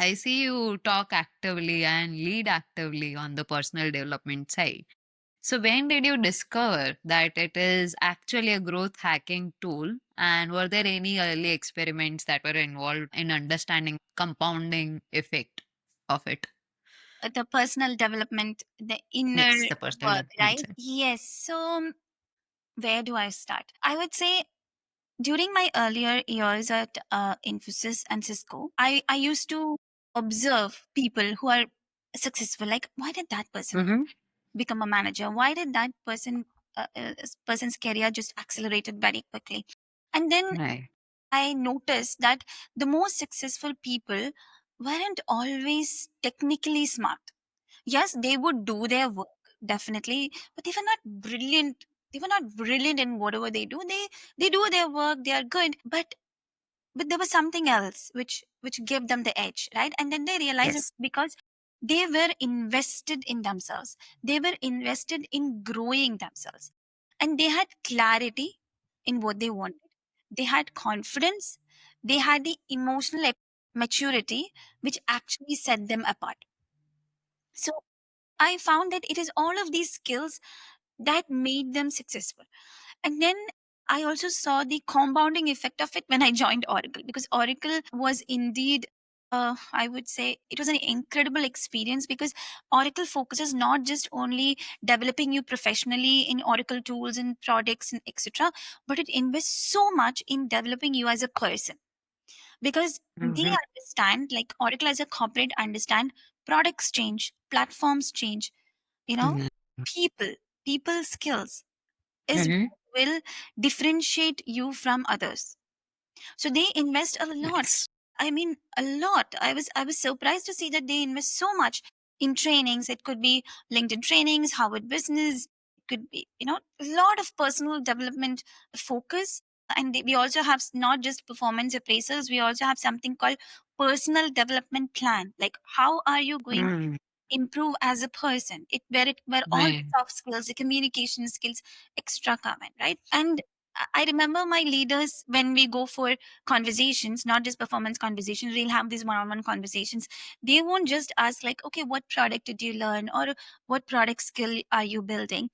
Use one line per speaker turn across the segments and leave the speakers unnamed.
I see you talk actively and lead actively on the personal development side. So, when did you discover that it is actually a growth hacking tool? And were there any early experiments that were involved in understanding compounding effect of it?
The personal development, the inner
Yes, the personal
work,
development
right?
side.
Yes. So, where do I start? I would say during my earlier years at Infosys and Cisco, I used to observe people who are successful. Like, why did that person
Mm-hmm.
become a manager? Why did that person's career just accelerated very quickly? And then
Right.
I noticed that the most successful people weren't always technically smart. Yes, they would do their work, definitely, but they were not brilliant. They were not brilliant in whatever they do. They do their work, they are good, but there was something else which gave them the edge, right? And then they realized it's
Yes.
because they were invested in themselves. They were invested in growing themselves. And they had clarity in what they wanted. They had confidence. They had the emotional maturity which actually set them apart. So I found that it is all of these skills that made them successful. And then I also saw the compounding effect of it when I joined Oracle, because Oracle was indeed, I would say, it was an incredible experience, because Oracle focuses not just only developing you professionally in Oracle tools and products and etc., but it invests so much in developing you as a person, because they
Mm-hmm.
understand, like Oracle as a corporate understand, products change, platforms change, you know, people, people skills is
Mm-hmm.
what will differentiate you from others. So they invest a lot.
Nice.
I mean, a lot. I was surprised to see that they invest so much in trainings. It could be LinkedIn trainings, Harvard Business. It could be, a lot of personal development focus. And we also have not just performance appraisals. We also have something called personal development plan. Like, how are you going
Mm.
improve as a person, where all the
Right.
soft skills, the communication skills extra come in, right? And I remember my leaders, when we go for conversations, not just performance conversations, we'll have these one-on-one conversations. They won't just ask like, okay, what product did you learn, or what product skill are you building.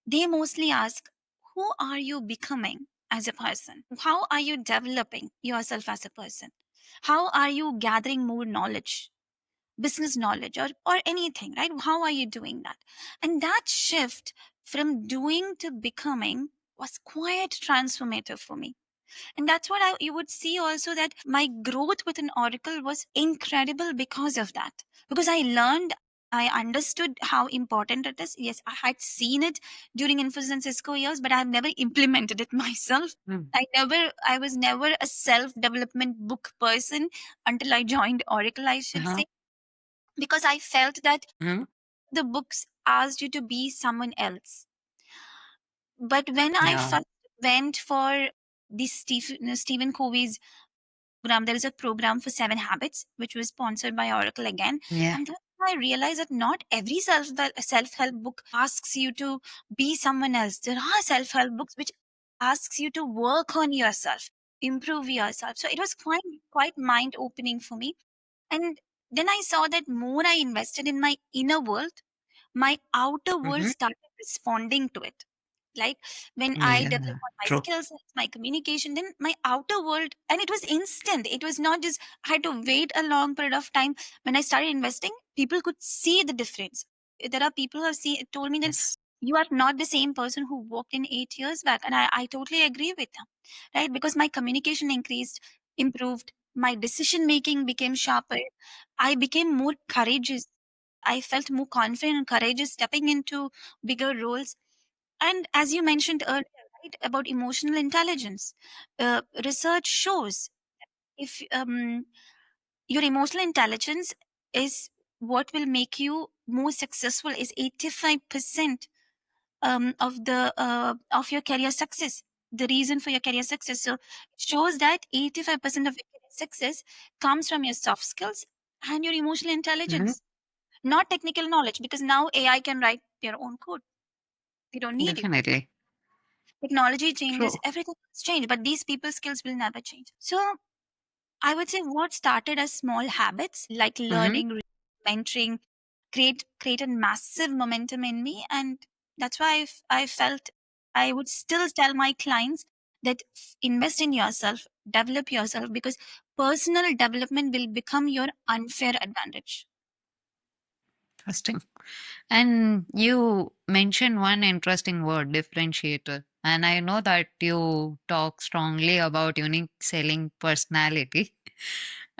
They mostly ask, who are you becoming as a person? How are you developing yourself as a person? How are you gathering more knowledge, business knowledge, or anything, right? How are you doing that? And that shift from doing to becoming was quite transformative for me. And that's what you would see also, that my growth within Oracle was incredible because of that, because I learned, I understood how important it is. Yes, I had seen it during Infosys and Cisco years, but I've never implemented it myself.
Mm.
I was never a self development book person until I joined Oracle, I should
Uh-huh.
say, because I felt that
Mm-hmm.
the books asked you to be someone else. But when I
Yeah.
first went for this Stephen Covey's program, there is a program for 7 habits, which was sponsored by Oracle again.
Yeah.
And that's when I realized that not every self help book asks you to be someone else. There are self help books which asks you to work on yourself, improve yourself. So it was quite mind opening for me. And then I saw that more I invested in my inner world, my outer world
Mm-hmm.
started responding to it. Like, when I developed
Yeah.
on my
True.
skills, my communication, then my outer world, and it was instant. It was not just I had to wait a long period of time. When I started investing, people could see the difference. There are people who have told me that
Yes.
you are not the same person who walked in 8 years back. And I totally agree with them, right? Because my communication increased, improved, my decision making became sharper. I became more courageous. I felt more confident and courageous stepping into bigger roles. And as you mentioned earlier, right, about emotional intelligence, research shows, if your emotional intelligence is what will make you more successful, is 85% of your career success. The reason for your career success. So it shows that 85% of your career success comes from your soft skills and your emotional
Mm-hmm.
intelligence, not technical knowledge, because now AI can write their own code. They don't need you.
Definitely.
Technology changes,
True.
everything has changed, but these people skills will never change. So I would say what started as small habits like
Mm-hmm.
learning, mentoring, created massive momentum in me, and that's why I felt I would still tell my clients that invest in yourself, develop yourself, because personal development will become your unfair advantage.
Interesting. And you mentioned one interesting word, differentiator. And I know that you talk strongly about unique selling personality.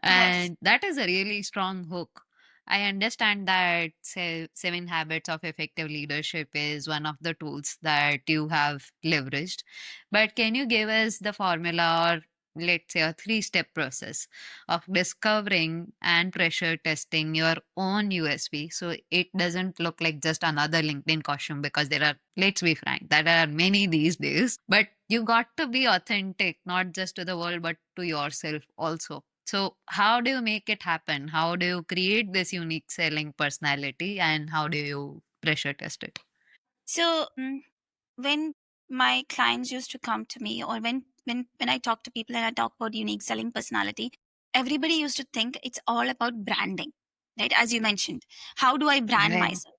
Yes.
And that is a really strong hook. I understand that Seven Habits of Effective Leadership is one of the tools that you have leveraged. But can you give us the formula, or let's say a three-step process of discovering and pressure testing your own USP so it doesn't look like just another LinkedIn costume? Because there are, let's be frank, there are many these days, but you got to be authentic, not just to the world, but to yourself also. So, how do you make it happen? How do you create this unique selling personality, and how do you pressure test it?
So when my clients used to come to me, or when I talk to people and I talk about unique selling personality, everybody used to think it's all about branding, right? As you mentioned, how do I brand
Right.
myself?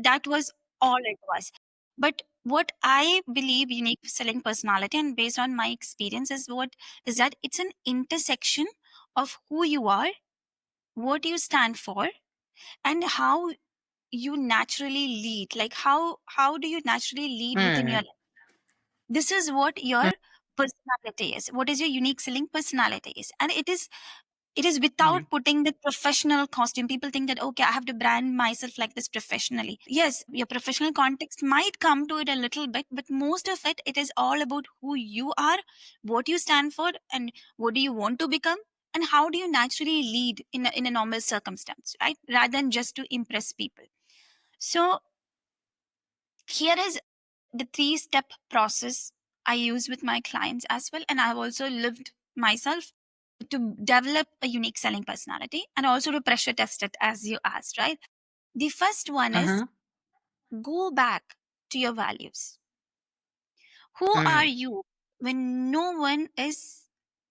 That was all it was. But what I believe unique selling personality, and based on my experience, is that it's an intersection of who you are, what you stand for, and how you naturally lead. Like how do you naturally lead within your
Mm,
life? This is what your personality is. What is your unique selling personality is, and it is
mm,
without putting the professional costume. People think that, okay, I have to brand myself like this professionally. Yes, your professional context might come to it a little bit, but most of it is all about who you are, what you stand for, and what do you want to become, and how do you naturally lead in a normal circumstance, right? Rather than just to impress people. So here is the three-step process I use with my clients as well, and I've also lived myself to develop a unique selling personality and also to pressure test it, as you asked, right? The first one is
uh-huh,
go back to your values. Who are
mm,
you when no one is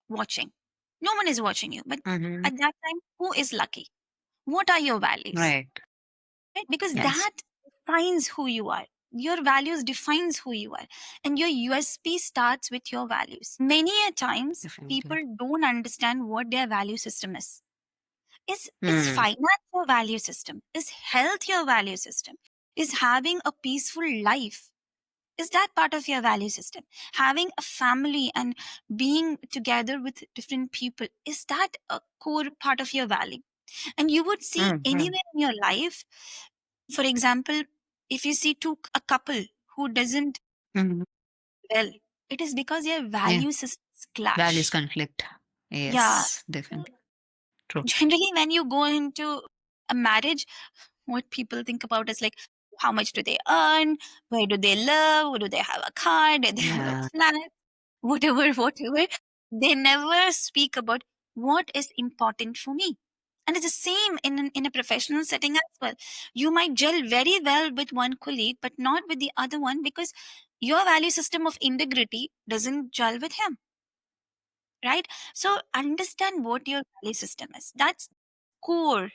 watching? No one is watching you, but
mm-hmm.
at that time, who is lucky? What are your values?
Right.
Right? Because
Yes.
that defines who you are. Your values defines who you are, and your USP starts with your values. Many a times people
Definitely.
don't understand what their value system is. Is
Mm,
finance your value system? Is health your value system? Is having a peaceful life, is that part of your value system? Having a family and being together with different people, is that a core part of your value? And you would see
mm, mm,
anywhere in your life, for example, if you see a couple who doesn't
mm.
well, it is because their
Yeah.
value systems
Values
clash.
conflict.
Yeah.
Yes, definitely. True.
Generally, when you go into a marriage, what people think about is like, how much do they earn? Where do they live? Do they have a car? Do they have a
Yeah.
flat? Whatever. They never speak about what is important for me. And it's the same in a professional setting as well. You might gel very well with one colleague, but not with the other one because your value system of integrity doesn't gel with him, right? So understand what your value system is. That's core,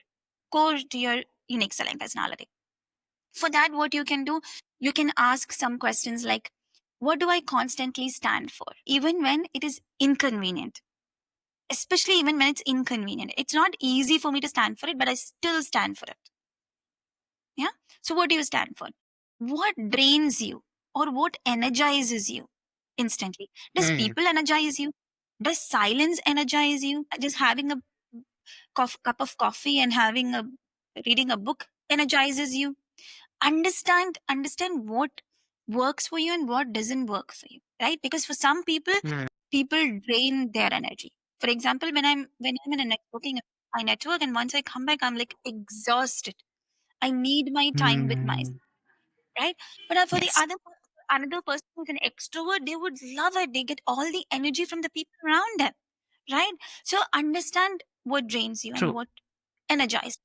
core to your unique selling personality. For that, what you can do, you can ask some questions like, what do I constantly stand for, even when it is inconvenient? Especially even when it's inconvenient. It's not easy for me to stand for it, but I still stand for it. Yeah. So, what do you stand for? What drains you or what energizes you instantly? Does
Mm,
people energize you? Does silence energize you? Just having a cup of coffee and reading a book energizes you? Understand what works for you and what doesn't work for you, right? Because for some people,
mm,
people drain their energy. For example, when I'm in a networking, I network, and once I come back, I'm like exhausted. I need my time with myself,
mm.
right? But for the
Yes.
another person who's an extrovert, they would love it. They get all the energy from the people around them, right? So understand what drains you and
True.
what energizes.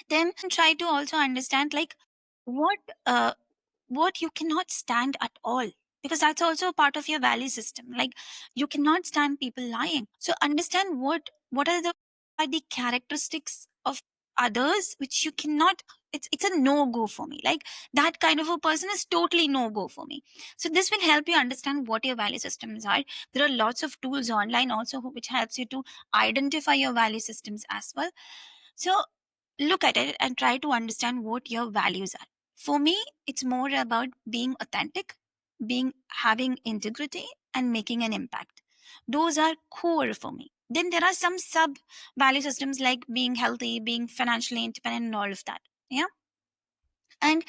Then try to also understand like what uh what you cannot stand at all. because that's also a part of your value system. Like, you cannot stand people lying. So understand what are the characteristics of others which you cannot, it's a no go for me. Like, that kind of a person is totally no go for me. So this will help you understand what your value systems are. There are lots of tools online also which helps you to identify your value systems as well. So look at it and try to understand what your values are. For me, it's more about being authentic, being having integrity, and making an impact. Those are core for me. Then there are some sub value systems like being healthy, being financially independent, and all of that. Yeah. And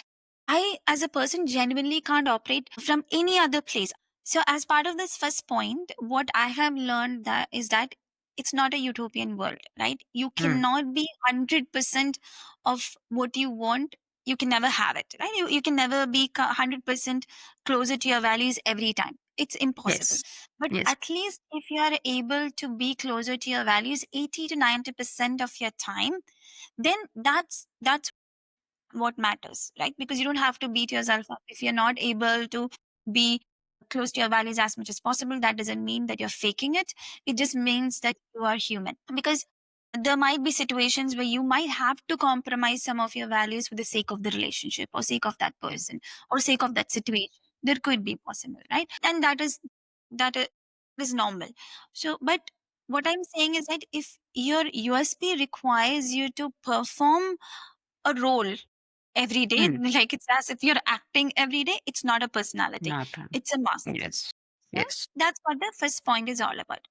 I, as a person, genuinely can't operate from any other place. So, as part of this first point, what I have learned that is that it's not a utopian world, right? You
Mm.
cannot be 100% of what you want. You can never have it, right? You can never be 100% closer to your values every time. It's impossible.
Yes.
But
Yes.
at least if you are able to be closer to your values 80 to 90% of your time, then that's what matters, right? Because you don't have to beat yourself up. If you're not able to be close to your values as much as possible, that doesn't mean that you're faking it. It just means that you are human. Because there might be situations where you might have to compromise some of your values for the sake of the relationship or sake of that person or sake of that situation. There could be possible, right? And that is normal. So, but what I'm saying is that if your USP requires you to perform a role every day,
Mm.
like it's as if you're acting every day, it's not a personality,
Not.
it's a mask.
Yes.
So
Yes.
that's what the first point is all about: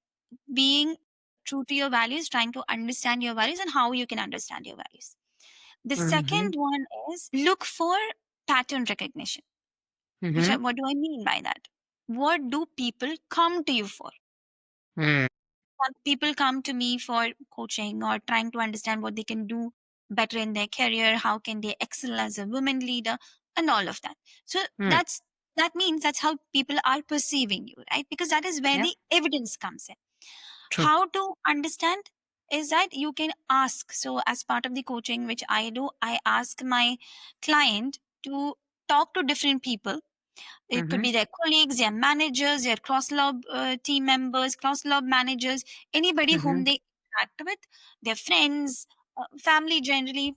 being true to your values, trying to understand your values and how you can understand your values. The
Mm-hmm.
second one is look for pattern recognition.
Mm-hmm.
What do I mean by that? What do people come to you for?
Mm.
Some people come to me for coaching or trying to understand what they can do better in their career, how can they excel as a women leader, and all of that. So
Mm.
that means that's how people are perceiving you, right? Because that is where
Yeah.
the evidence comes in.
True.
How to understand is that you can ask. So as part of the coaching which I do, I ask my client to talk to different people. It could
Mm-hmm.
be their colleagues, their managers, their cross-lob team members, cross-lob managers, anybody
Mm-hmm.
whom they interact with, their friends, family generally.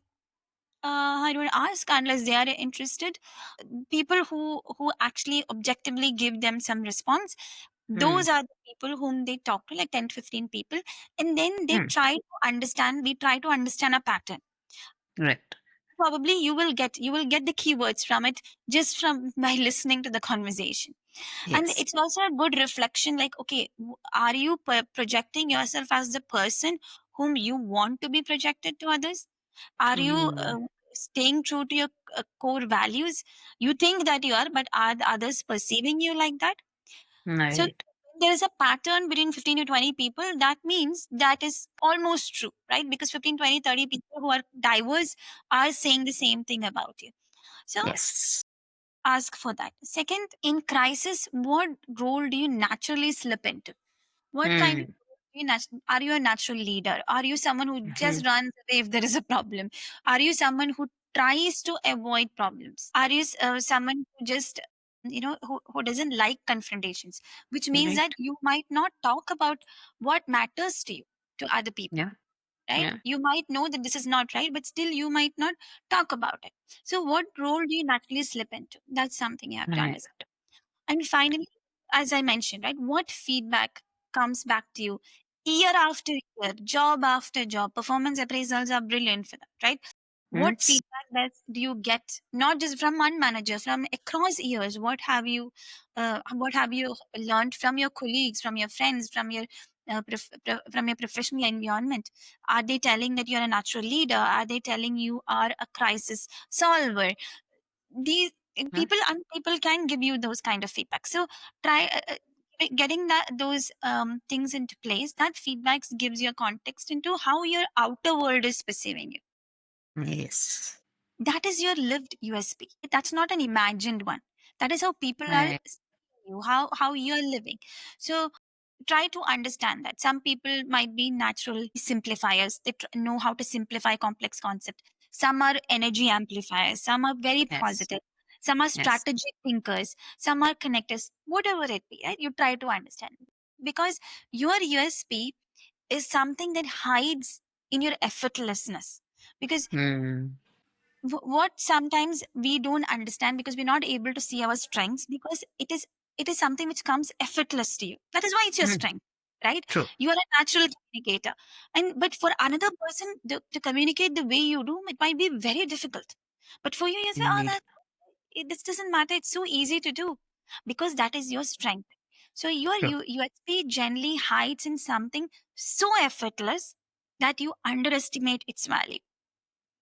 I don't ask unless they are interested. People who actually objectively give them some response.
Mm.
Those are the people whom they talk to, like 10 to 15 people, and then they
Mm.
try to understand. We try to understand a pattern.
Right.
Probably you will get the keywords from it just from by listening to the conversation. And
Yes.
it's also a good reflection, like, okay, are you projecting yourself as the person whom you want to be projected to others? Are you
Mm.
staying true to your core values? You think that you are, but are the others perceiving you like that? So
Right.
there is a pattern between 15 to 20 people. That means that is almost true, right? Because 15, 20, 30 people who are diverse are saying the same thing about you. So
Yes.
ask for that. Second, in crisis, what role do you naturally slip into? What kind of
Mm.
are you a natural leader? Are you someone who
Mm-hmm.
just runs away if there is a problem? Are you someone who tries to avoid problems? Are you someone who just who doesn't like confrontations? Which means
Right.
that you might not talk about what matters to you to other people,
Yeah.
right?
Yeah.
You might know that this is not right, but still you might not talk about it. So, what role do you naturally slip into? That's something you have to
Right.
understand. And finally, as I mentioned, right, what feedback comes back to you year after year, job after job? Performance appraisals are brilliant for that, right? What
Yes.
feedback do you get, not just from one manager, from across years? What have you learned from your colleagues, from your friends, from your from your professional environment? Are they telling that you're a natural leader? Are they telling you are a crisis solver? These
Yeah.
people can give you those kind of feedback. So try getting those things into place. That feedbacks gives you a context into how your outer world is perceiving you.
Yes.
That is your lived USP. That's not an imagined one. That is how people are
Right.
seeing you, how you're living. So try to understand that some people might be natural simplifiers. They know how to simplify complex concept. Some are energy amplifiers, some are very
Yes.
positive, Some are
Yes.
strategic thinkers, some are connectors, whatever it be, right? You try to understand. Because your USP is something that hides in your effortlessness. Because
Hmm.
what sometimes we don't understand, because we're not able to see our strengths, because it is something which comes effortless to you. That is why it's your
Hmm.
strength, right?
True.
You are a natural communicator. And but for another person to communicate the way you do, it might be very difficult. But for you, you say, oh,
Indeed.
this doesn't matter, it's so easy to do, because that is your strength. So your
True.
USP generally hides in something so effortless that you underestimate its value.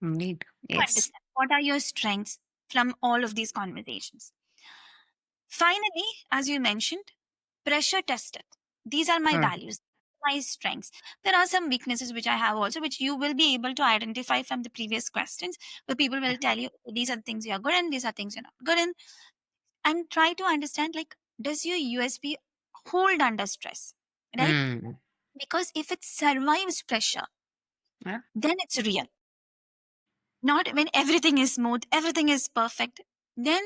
Indeed.
To
Yes.
understand what are your strengths from all of these conversations. Finally, as you mentioned, pressure test it. These are my
Hmm.
values, my strengths. There are some weaknesses which I have also, which you will be able to identify from the previous questions, where people will tell you these are the things you are good in, these are things you're not good in, and try to understand, like, does your USP hold under stress, right?
Hmm.
Because if it survives pressure,
Yeah.
then it's real. Not when everything is smooth, everything is perfect, then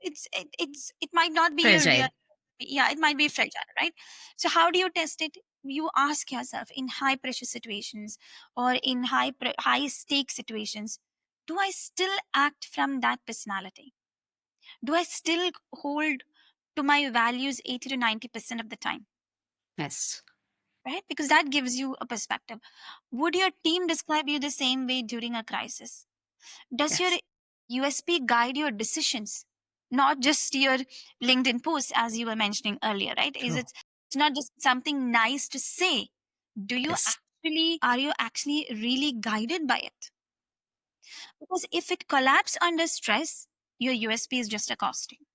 it might not be a real.
Fragile.
Yeah, it might be fragile, right? So how do you test it? You ask yourself, in high pressure situations or in high stake situations, do I still act from that personality? Do I still hold to my values 80 to 90% of the time,
Yes.
right? Because that gives you a perspective. Would your team describe you the same way during a crisis? Does your
Yes.
USP guide your decisions, not just your LinkedIn posts, as you were mentioning earlier, right? Is
True.
it's not just something nice to say? Do you
Yes.
actually Are you actually really guided by it? Because if it collapses under stress, your USP is just a costume.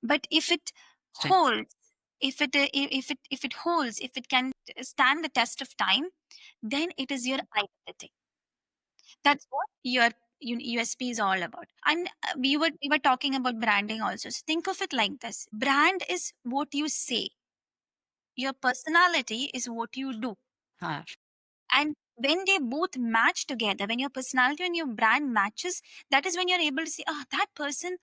But if it
Strength.
holds, if it holds, if it can stand the test of time, then it is your identity. That's what your USP is all about. And we were talking about branding also. So think of it like this: brand is what you say, your personality is what you do.
Ah.
And when they both match together, when your personality and your brand matches, that is when you're able to say, oh, that person,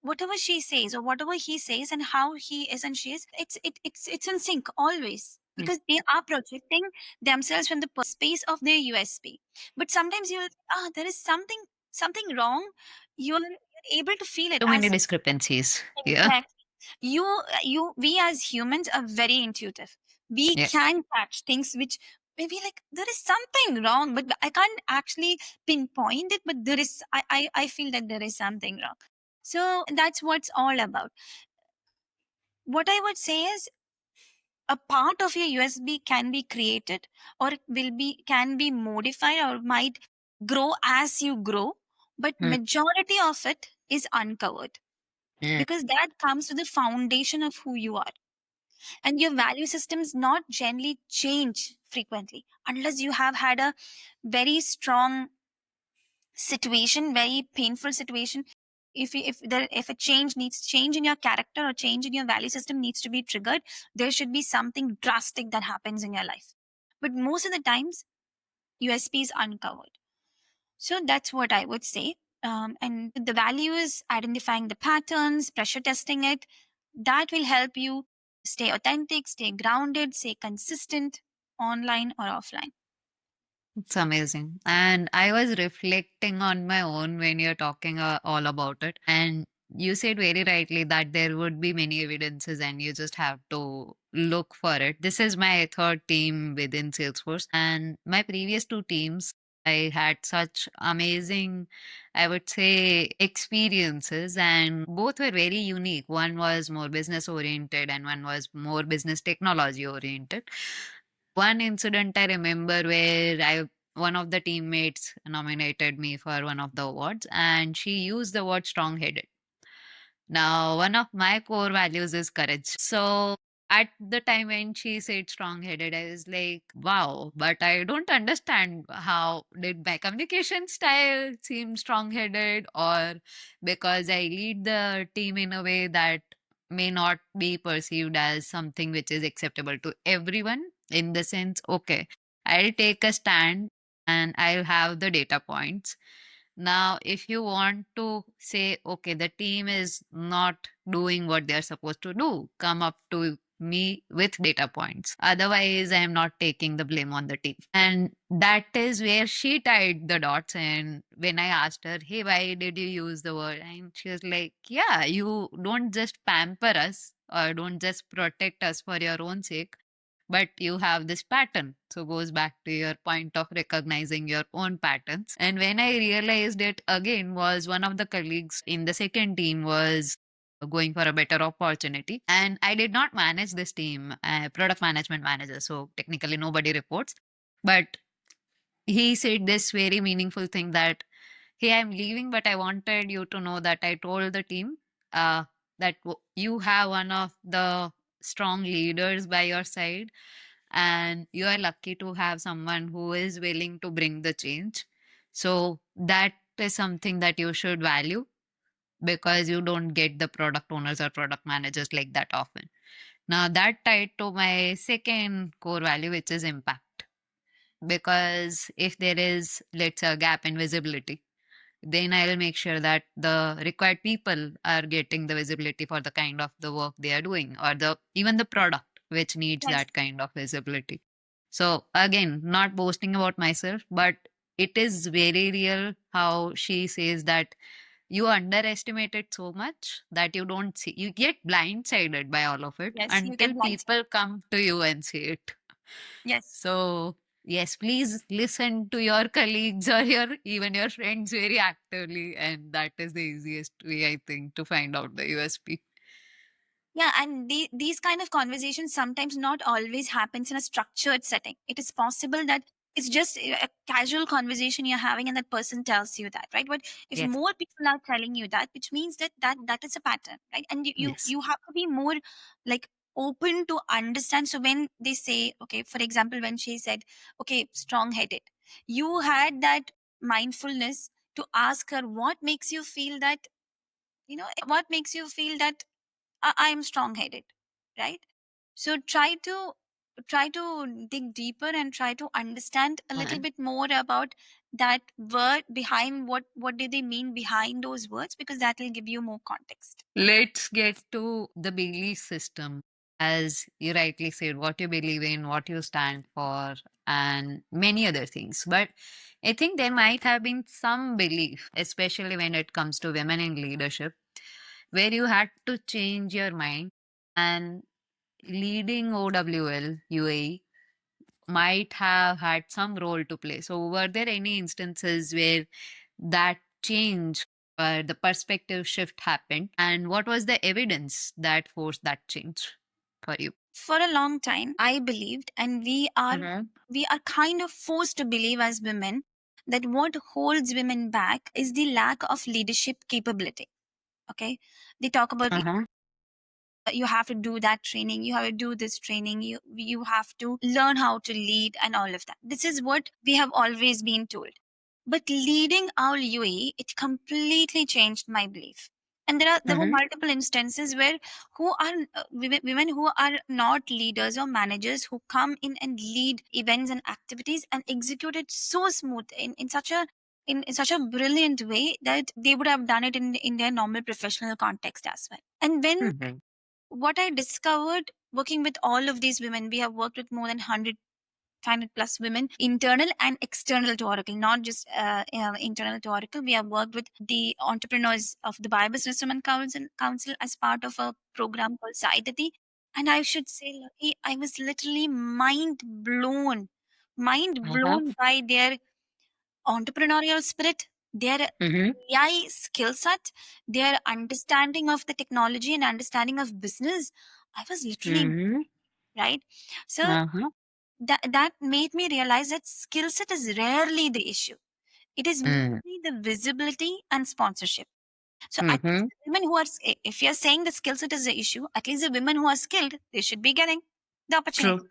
whatever she says or whatever he says and how he is and she is, it's in sync always,
Hmm.
because they are projecting themselves from the space of their USP. But sometimes you'll, there is something wrong. You're able to feel it
Too many
as
discrepancies. Yeah.
exact. We as humans are very intuitive. We
Yeah.
can catch things which maybe like there is something wrong, but I can't actually pinpoint it. But there is, I feel that there is something wrong. So that's what's all about. What I would say is, a part of your USB can be created, or will be can be modified, or might grow as you grow, but
Hmm.
majority of it is uncovered,
Hmm.
because that comes to the foundation of who you are. And your value systems not generally change frequently unless you have had a very strong situation, very painful situation. If a change in your character or change in your value system needs to be triggered, there should be something drastic that happens in your life. But most of the times, USP is uncovered. So that's what I would say. And the value is identifying the patterns, pressure testing it. That will help you stay authentic, stay grounded, stay consistent, online or offline.
It's amazing. And I was reflecting on my own when you're talking all about it. And you said very rightly that there would be many evidences and you just have to look for it. This is my third team within Salesforce. And my previous two teams, I had such amazing, I would say, experiences, and both were very unique. One was more business oriented, and one was more business technology oriented. One incident I remember where I one of the teammates nominated me for one of the awards, and she used the word strong headed. Now, one of my core values is courage. So, at the time when she said strong headed, I was like, wow, but I don't understand how did my communication style seem strong headed, or because I lead the team in a way that may not be perceived as something which is acceptable to everyone, in the sense, okay, I'll take a stand and I'll have the data points, Now, if you want to say, okay, the team is not doing what they're supposed to do, come up to me with data points. Otherwise, I am not taking the blame on the team. And that is where she tied the dots. And when I asked her, hey, why did you use the word? And she was like, yeah, you don't just pamper us or don't just protect us for your own sake, but you have this pattern. So goes back to your point of recognizing your own patterns. And when I realized it again, was one of the colleagues in the second team was going for a better opportunity, and I did not manage this team, product management manager, so technically nobody reports. But he said this very meaningful thing that, hey, I'm leaving, but I wanted you to know that I told the team uh, that you have one of the strong leaders by your side, and you are lucky to have someone who is willing to bring the change. So that is something that you should value, because you don't get the product owners or product managers like that often. Now, that tied to my second core value, which is impact. Because if there is, let's say, a gap in visibility, then I'll make sure that the required people are getting the visibility for the kind of the work they are doing, or the even the product which needs
Yes,
that kind of visibility. So again, not boasting about myself, but it is very real how she says that you underestimate it so much that you don't see, you get blindsided by all of it
yes, you
until
get blindsided.
people come to you and say it.
Yes.
So, yes, please listen to your colleagues or your even your friends very actively, and that is the easiest way, I think, to find out the USP.
Yeah, and these kind of conversations sometimes not always happens in a structured setting. It is possible that it's just a casual conversation you're having, and that person tells you that, right? But if
Yes.
more people are telling you that, which means that that is a pattern, right? And
Yes.
you have to be more like open to understand. So when they say, okay, for example, when she said, okay, strong headed, you had that mindfulness to ask her what makes you feel that, what makes you feel that I am strong headed, right? So try to dig deeper and try to understand a little
Fine.
bit more about that word behind, what do they mean behind those words, because that will give you more context.
Let's get to the belief system. As you rightly said, what you believe in, what you stand for, and many other things. But I think there might have been some belief, especially when it comes to women in leadership, where you had to change your mind, and leading OWL UAE might have had some role to play. So, were there any instances where that change or the perspective shift happened? And what was the evidence that forced that change for you?
For a long time, I believed, and
Mm-hmm.
we are kind of forced to believe as women that what holds women back is the lack of leadership capability. Okay, they talk about
Uh-huh.
you have to do that training, you have to do this training, you have to learn how to lead and all of that. This is what we have always been told. But leading our UAE, it completely changed my belief. And there were
Mm-hmm.
multiple instances where who are women who are not leaders or managers, who come in and lead events and activities and execute it so smooth in such a in such a brilliant way that they would have done it in their normal professional context as well. And when
Mm-hmm.
what I discovered working with all of these women, we have worked with more than 100 plus women, internal and external to Oracle, not just internal to Oracle. We have worked with the entrepreneurs of the Bible Women Council as part of a program called Saidati. And I should say, Lucky, I was literally mind
Uh-huh.
blown by their entrepreneurial spirit, their
Mm-hmm.
AI skill set, their understanding of the technology and understanding of business. I was literally
Mm-hmm.
right. So
Uh-huh.
that made me realize that skill set is rarely the issue. It is mainly the visibility and sponsorship. So at least
Mm-hmm.
the women who are, if you're saying the skill set is the issue, at least the women who are skilled, they should be getting the opportunity.
True.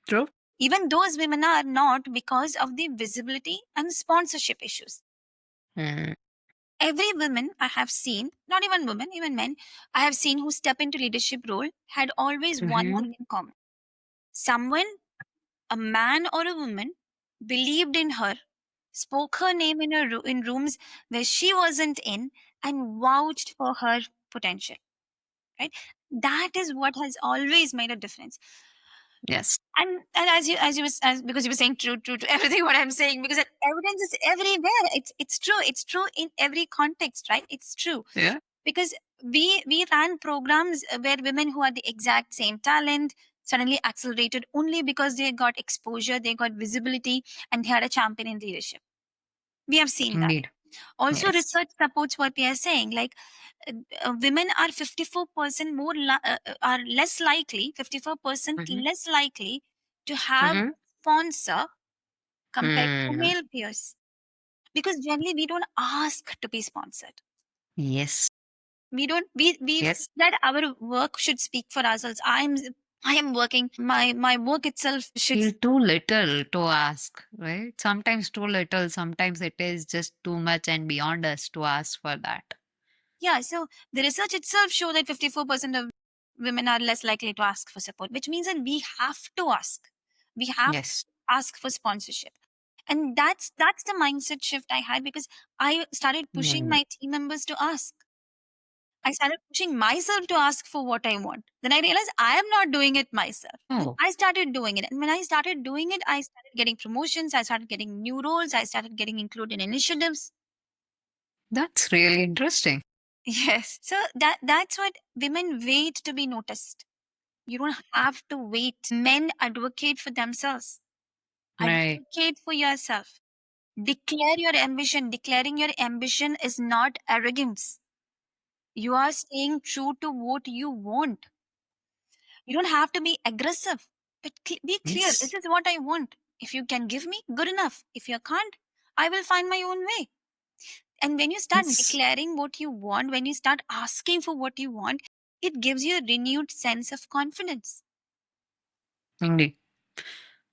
True.
Even those women are not, because of the visibility and sponsorship issues.
Mm-hmm.
Every woman I have seen, not even women, even men, I have seen who step into leadership role had always one
Mm-hmm.
thing in common. Someone, a man or a woman, believed in her spoke her name in in rooms where she wasn't in, and vouched for her potential. Right? That is what has always made a difference.
Yes.
And as because you were saying true to everything what I'm saying, because that evidence is everywhere. It's true. It's true in every context, right? It's true.
Yeah.
Because we ran programs where women who had the exact same talent suddenly accelerated only because they got exposure, they got visibility, and they had a champion in leadership. We have seen that.
Indeed.
Also,
Yes.
research supports what we are saying. Like uh, women are 54% are less likely, 54%
Mm-hmm.
less likely to have
Mm-hmm.
sponsor compared to
Mm.
male peers, because generally we don't ask to be sponsored.
Yes.
We don't we feel
Yes.
that our work should speak for ourselves. I am working, my work itself should.
Feel too little to ask, right? Sometimes too little, sometimes it is just too much and beyond us to ask for that.
Yeah, so the research itself show that 54% of women are less likely to ask for support, which means that we have to ask. We have to
Yes.
ask for sponsorship. And that's the mindset shift I had, because I started pushing
Mm.
my team members to ask. I started pushing myself to ask for what I want. Then I realized I am not doing it myself.
Oh,
I started doing it. And when I started doing it, I started getting promotions, I started getting new roles, I started getting included in initiatives.
that's really interesting.
Yes. So that's what women wait to be noticed. You don't have to wait. Men advocate for themselves.
Right.
Advocate for yourself. Declare your ambition. Declaring your ambition is not arrogance. You are staying true to what you want. You don't have to be aggressive, but be clear. This
Yes.
is what I want. If you can give me, good enough. If you can't, I will find my own way. And when you start
Yes.
declaring what you want, when you start asking for what you want, it gives you a renewed sense of confidence.
Indeed.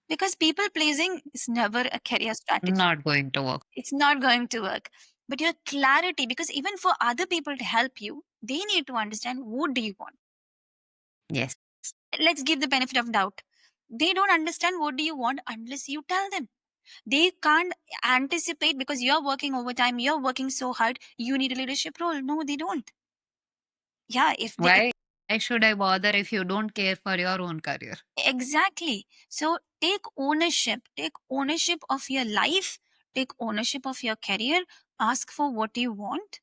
Because people pleasing is never a career strategy.
Not going to work.
It's not going to work. But your clarity, because even for other people to help you, they need to understand what do you want.
Yes.
Let's give the benefit of doubt. They don't understand what do you want unless you tell them. They can't anticipate because you're working overtime, you're working so hard, you need a leadership role. No, they don't. Yeah, if they
Why should I bother if you don't care for your own career?
exactly. So take ownership of your life, take ownership of your career, ask for what you want.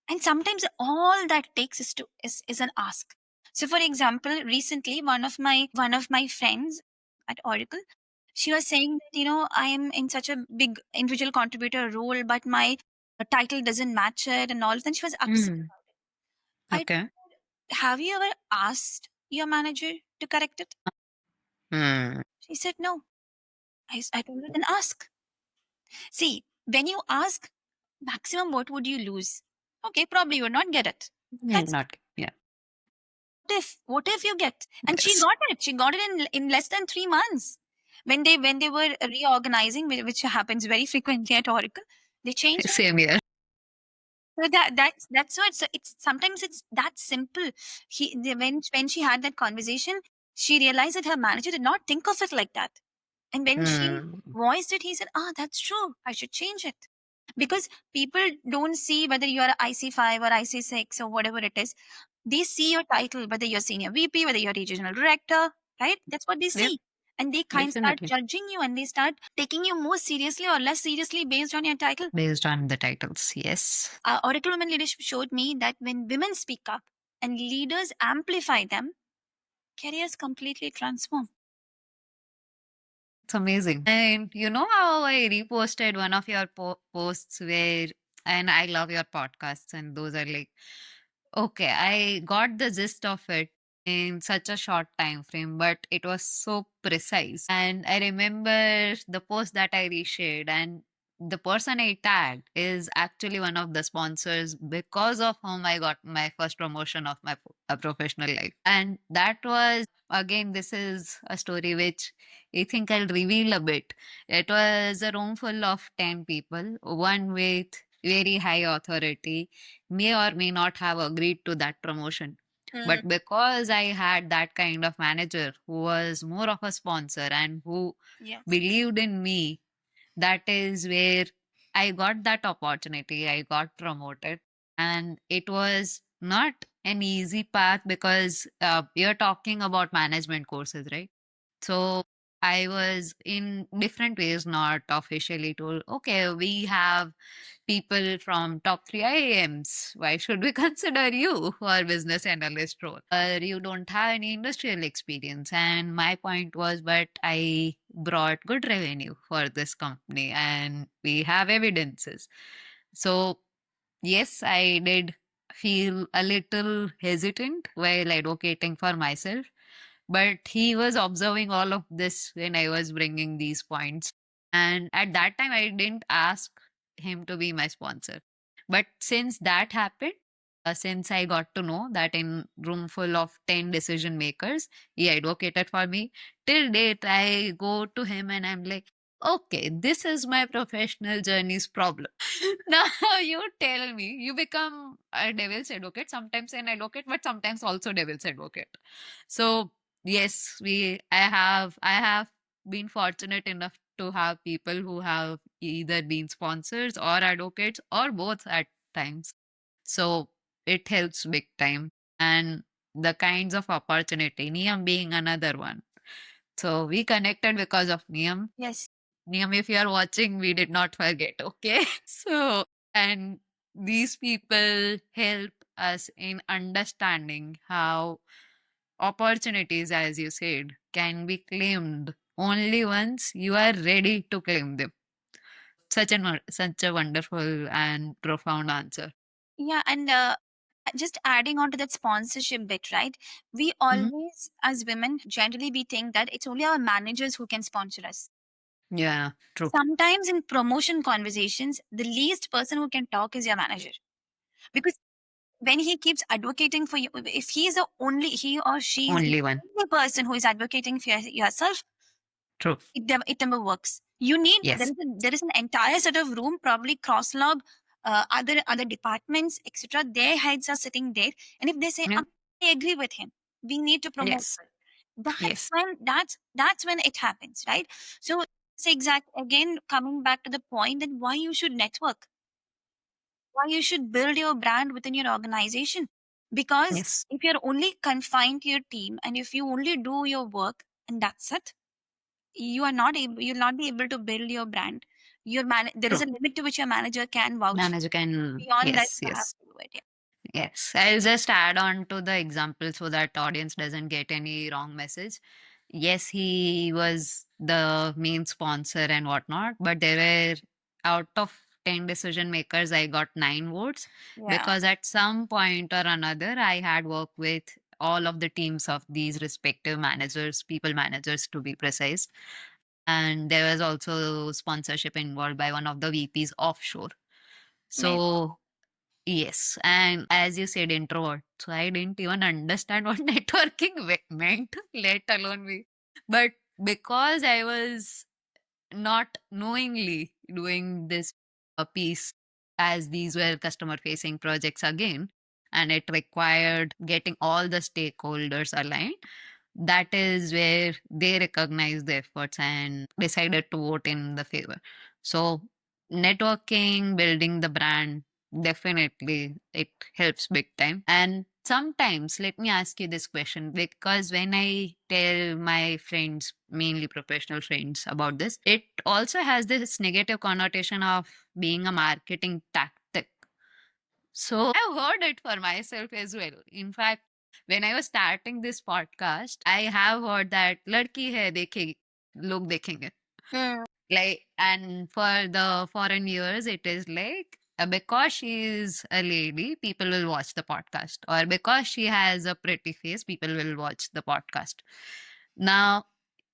And sometimes all that takes is an ask. So for example, recently one of my friends at Oracle, she was saying that, I am in such a big individual contributor role, but my title doesn't match it and all of that. She was upset
Mm.
about it. I
Okay.
Have you ever asked your manager to correct it?
Mm.
She said no. I told her, then ask. See, when you ask, maximum what would you lose? Okay, probably you would not get it.
Yeah,
That's
not. Yeah.
what if you get? And she
Yes.
got it. She got it in less than 3 months. When they were reorganizing, which happens very frequently at Oracle, they changed her.
Same here.
So that's what. So it's sometimes it's that simple. When she had that conversation, she realized that her manager did not think of it like that. And when she
Mm.
voiced it, he said, "Ah, that's true. I should change it." Because people don't see whether you are IC5 or IC6 or whatever it is. They see your title, whether you're senior VP, whether you're regional director, right? That's what they
Yep.
see. And they kind of start
Definitely.
judging you, and they start taking you more seriously or less seriously based on your title.
Based on the titles. Yes.
Oracle Women Leadership showed me that when women speak up and leaders amplify them, careers completely transform.
It's amazing. And you know how I reposted one of your posts where, and I love your podcasts, and those are like, okay, I got the gist of it in such a short time frame, but it was so precise. And I remember the post that I reshared, and the person I tagged is actually one of the sponsors because of whom I got my first promotion of my professional life. And that was, again, this is a story which I think I'll reveal a bit. It was a room full of 10 people, one with very high authority, may or may not have agreed to that promotion.
Hmm.
But because I had that kind of manager who was more of a sponsor and who
Yes.
believed in me, That is where I got that opportunity. I got promoted, and it was not an easy path because you're talking about management courses, right? So I was in different ways not officially told, okay, we have people from top three IIMs. Why should we consider you for business analyst role? Or you don't have any industrial experience. And my point was, but I brought good revenue for this company and we have evidences. So yes, I did feel a little hesitant while advocating for myself, but he was observing all of this when I was bringing these points. And at that time, I didn't ask him to be my sponsor. But since that happened, since I got to know that in room full of 10 decision makers, he advocated for me. Till date, I go to him and I'm like, okay, this is my professional journey's problem. Now you tell me, you become a devil's advocate, sometimes an advocate, but sometimes also devil's advocate. So yes, I have been fortunate enough to have people who have either been sponsors or advocates or both at times. So it helps big time. And the kinds of opportunity, Niyam being another one. So we connected because of Niyam.
Yes.
Niyam, if you are watching, we did not forget, okay? So, and these people help us in understanding how opportunities, as you said, can be claimed only once you are ready to claim them. Such a wonderful and profound answer.
Yeah, and just adding on to that sponsorship bit, right? We
Mhm.
always, as women, generally we think that it's only our managers who can sponsor us.
Yeah, true.
Sometimes in promotion conversations, the least person who can talk is your manager. Because when he keeps advocating for you, if he is the only, he or she is the
Only one.
only person who is advocating for yourself,
True.
it never works. You need,
Yes.
there is an entire set of room, probably cross log, other departments, etc. Their heads are sitting there, and if they say,
Yeah.
I agree with him, we need to promote
Yes.
her," that's
Yes.
when it happens, right? So it's exact again coming back to the point that why you should network, why you should build your brand within your organization. Because
Yes.
if you're only confined to your team and if you only do your work and that's it, you'll not be able to build your brand. There is
True.
a limit to which your manager can vouch for.
Manager can.
Beyond that
Yes.
you have
Yes.
to do it. Yeah.
Yes, I'll just add on to the example so that audience doesn't get any wrong message. Yes, he was the main sponsor and whatnot, but there were out of 10 decision makers, I got 9 votes
Yeah.
because at some point or another, I had worked with all of the teams of these respective managers, people managers to be precise. And there was also sponsorship involved by one of the VPs offshore.
Amazing.
So yes, and as you said, introvert. So I didn't even understand what networking meant, let alone me. But because I was not knowingly doing this piece, as these were customer facing projects again, and it required getting all the stakeholders aligned, that is where they recognized the efforts and decided to vote in the favor. So, networking, building the brand, definitely it helps big time. And sometimes, let me ask you this question because when I tell my friends, mainly professional friends, about this, it also has this negative connotation of being a marketing tactic. So I've heard it for myself as well. In fact, when I was starting this podcast, I have heard that ladki hai dekhi, log dekhenge.
Hmm.
Like, and for the foreign viewers, it is like because she is a lady, people will watch the podcast, or because she has a pretty face, people will watch the podcast. Now,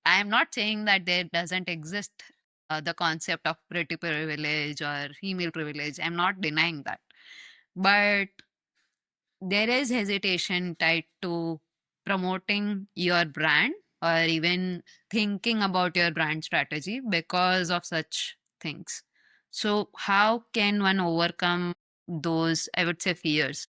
I am not saying that there doesn't exist the concept of pretty privilege or female privilege. I'm not denying that. But there is hesitation tied to promoting your brand or even thinking about your brand strategy because of such things. So, how can one overcome those, I would say, fears?